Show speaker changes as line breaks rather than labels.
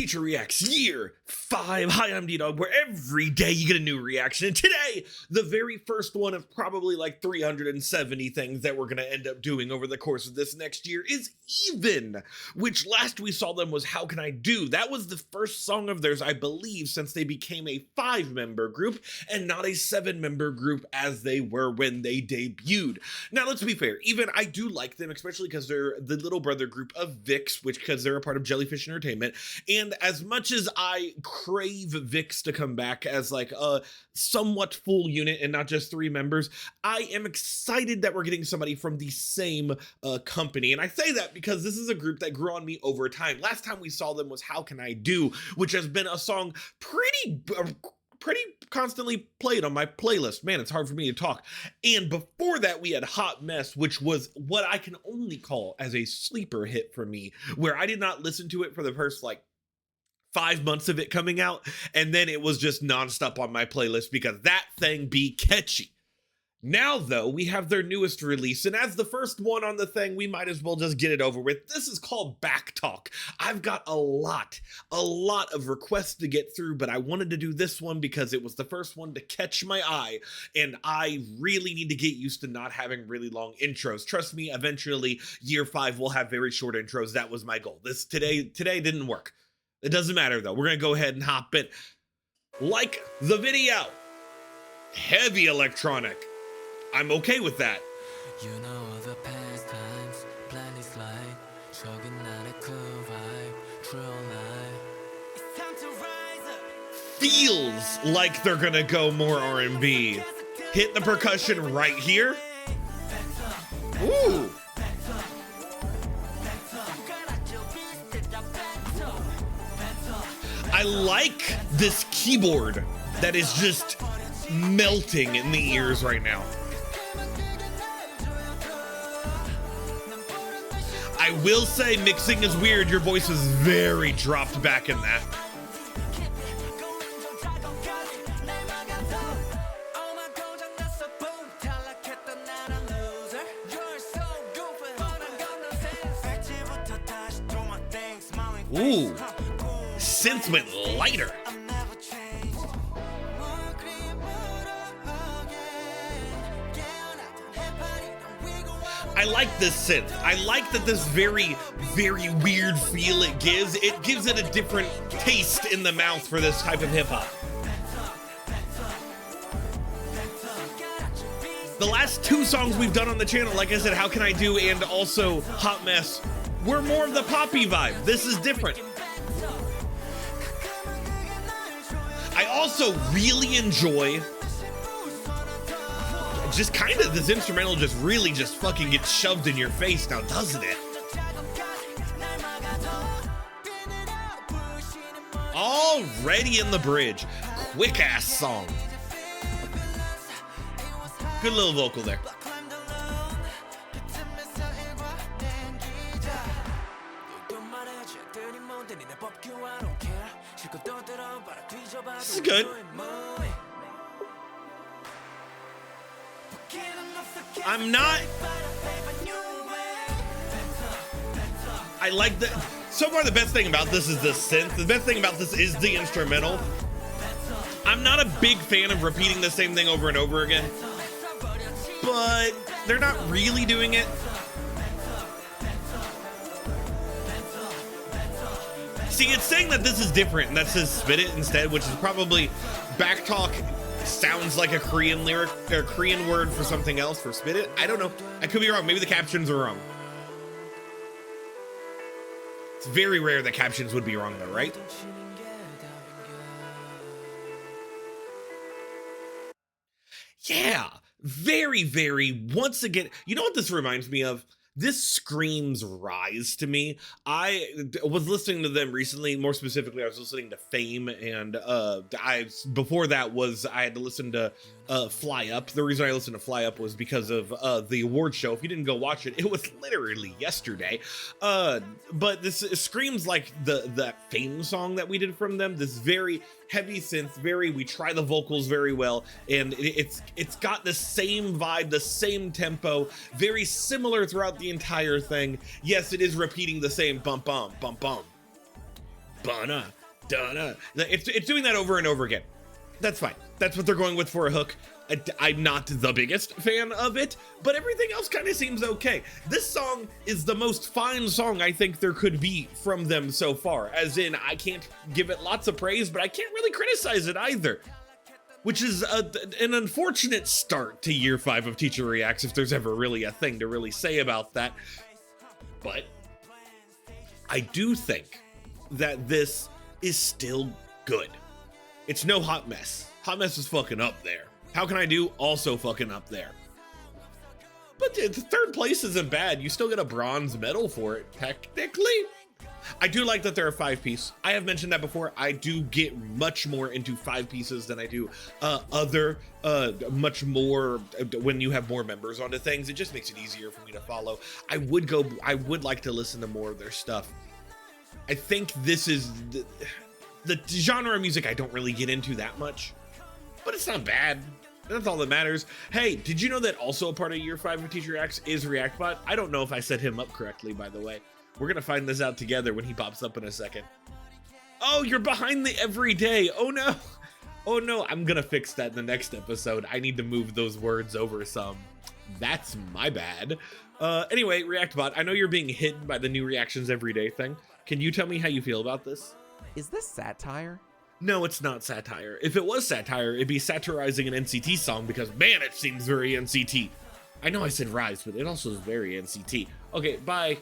Teacher Reacts Year 5. Hi, I'm Ddog, where every day you get a new reaction. And today, the very first one of probably like 370 things that we're going to end up doing over the course of this next year is Evnne, which last we saw them was How Can I Do? That was the first song of theirs, I believe, since they became a 5-member group and not a 7-member group as they were when they debuted. Now, let's be fair. Even I do like them, especially because they're the little brother group of VIX, because they're a part of Jellyfish Entertainment. And as much as I crave VIX to come back as like a somewhat full unit and not just 3 members, I am excited that we're getting somebody from the same company. And I say that because this is a group that grew on me over time. Last time we saw them was How Can I Do, which has been a song pretty constantly played on my playlist. Man, it's hard for me to talk. And before that, we had Hot Mess, which was what I can only call as a sleeper hit for me, where I did not listen to it for the first like 5 months of it coming out, and then it was just nonstop on my playlist because that thing be catchy. Now, though, we have their newest release, and as the first one on the thing, we might as well just get it over with. This is called Backtalk. I've got a lot of requests to get through, but I wanted to do this one because it was the first one to catch my eye, and I really need to get used to not having really long intros. Trust me, eventually, year 5 will have very short intros. That was my goal. Today didn't work. It doesn't matter, though. We're going to go ahead and hop in. Like the video. Heavy electronic. I'm okay with that.
You know the past times, plan is like 저긴 나의 그 vibe, true night. It's time to rise up.
Feels like they're gonna go more R&B. Hit the percussion right here. Ooh. I like this keyboard that is just melting in the ears right now. I will say mixing is weird. Your voice is very dropped back in that. Ooh, synth went lighter. I like this synth. I like that this very weird feel it gives. It gives it a different taste in the mouth for this type of hip hop. The last 2 songs we've done on the channel, like I said, How Can I Do and also Hot Mess, were more of the poppy vibe. This is different. I also really enjoy just kind of this instrumental just really just fucking gets shoved in your face now, doesn't it? Already in the bridge. Quick ass song. Good little vocal there. This is good. I like that. So far, the best thing about this is the synth. The best thing about this is the instrumental. I'm not a big fan of repeating the same thing over and over again, but they're not really doing it. See, it's saying that this is different, and that says spit it instead, which is probably Backtalk. Sounds like a Korean lyric or Korean word for something else for spit it. I don't know. I could be wrong. Maybe the captions are wrong. It's very rare that captions would be wrong though, right? Yeah. Very, once again, you know what this reminds me of? This screams Rise to me. I was listening to them recently. More specifically, I was listening to Fame, and before that I had to listen to Fly Up. The reason I listened to Fly Up was because of the award show. If you didn't go watch it was literally yesterday. But this screams like that Fame song that we did from them. This very heavy synth, we try the vocals very well, and it's got the same vibe, the same tempo, very similar throughout the entire thing. Yes, it is repeating the same bump bump bump bump, Bana, dana. It's doing that over and over again. That's fine. That's what they're going with for a hook. I'm not the biggest fan of it, but everything else kind of seems okay. This song is the most fine song I think there could be from them so far, as in I can't give it lots of praise, but I can't really criticize it either, which is an unfortunate start to year 5 of Teacher Reacts, if there's ever really a thing to really say about that. But I do think that this is still good. It's no Hot Mess. Hot Mess is fucking up there. How Can I Do? Also fucking up there. But the 3rd place isn't bad. You still get a bronze medal for it, technically. I do like that they're a 5-piece. I have mentioned that before. I do get much more into 5 pieces than I do much more when you have more members onto things. It just makes it easier for me to follow. I would like to listen to more of their stuff. I think this is the genre of music I don't really get into that much, but it's not bad. That's all that matters. Hey, did you know that also a part of year 5 of Teacher Reacts is ReactBot? I don't know if I set him up correctly, by the way. We're gonna find this out together when he pops up in a second. Oh, you're behind the everyday. Oh no. Oh no, I'm gonna fix that in the next episode. I need to move those words over some. That's my bad. Anyway, ReactBot, I know you're being hit by the new reactions everyday thing. Can you tell me how you feel about this?
Is this satire?
No, it's not satire. If it was satire, it'd be satirizing an NCT song because, man, it seems very NCT. I know I said Rise, but it also is very NCT. Okay, bye.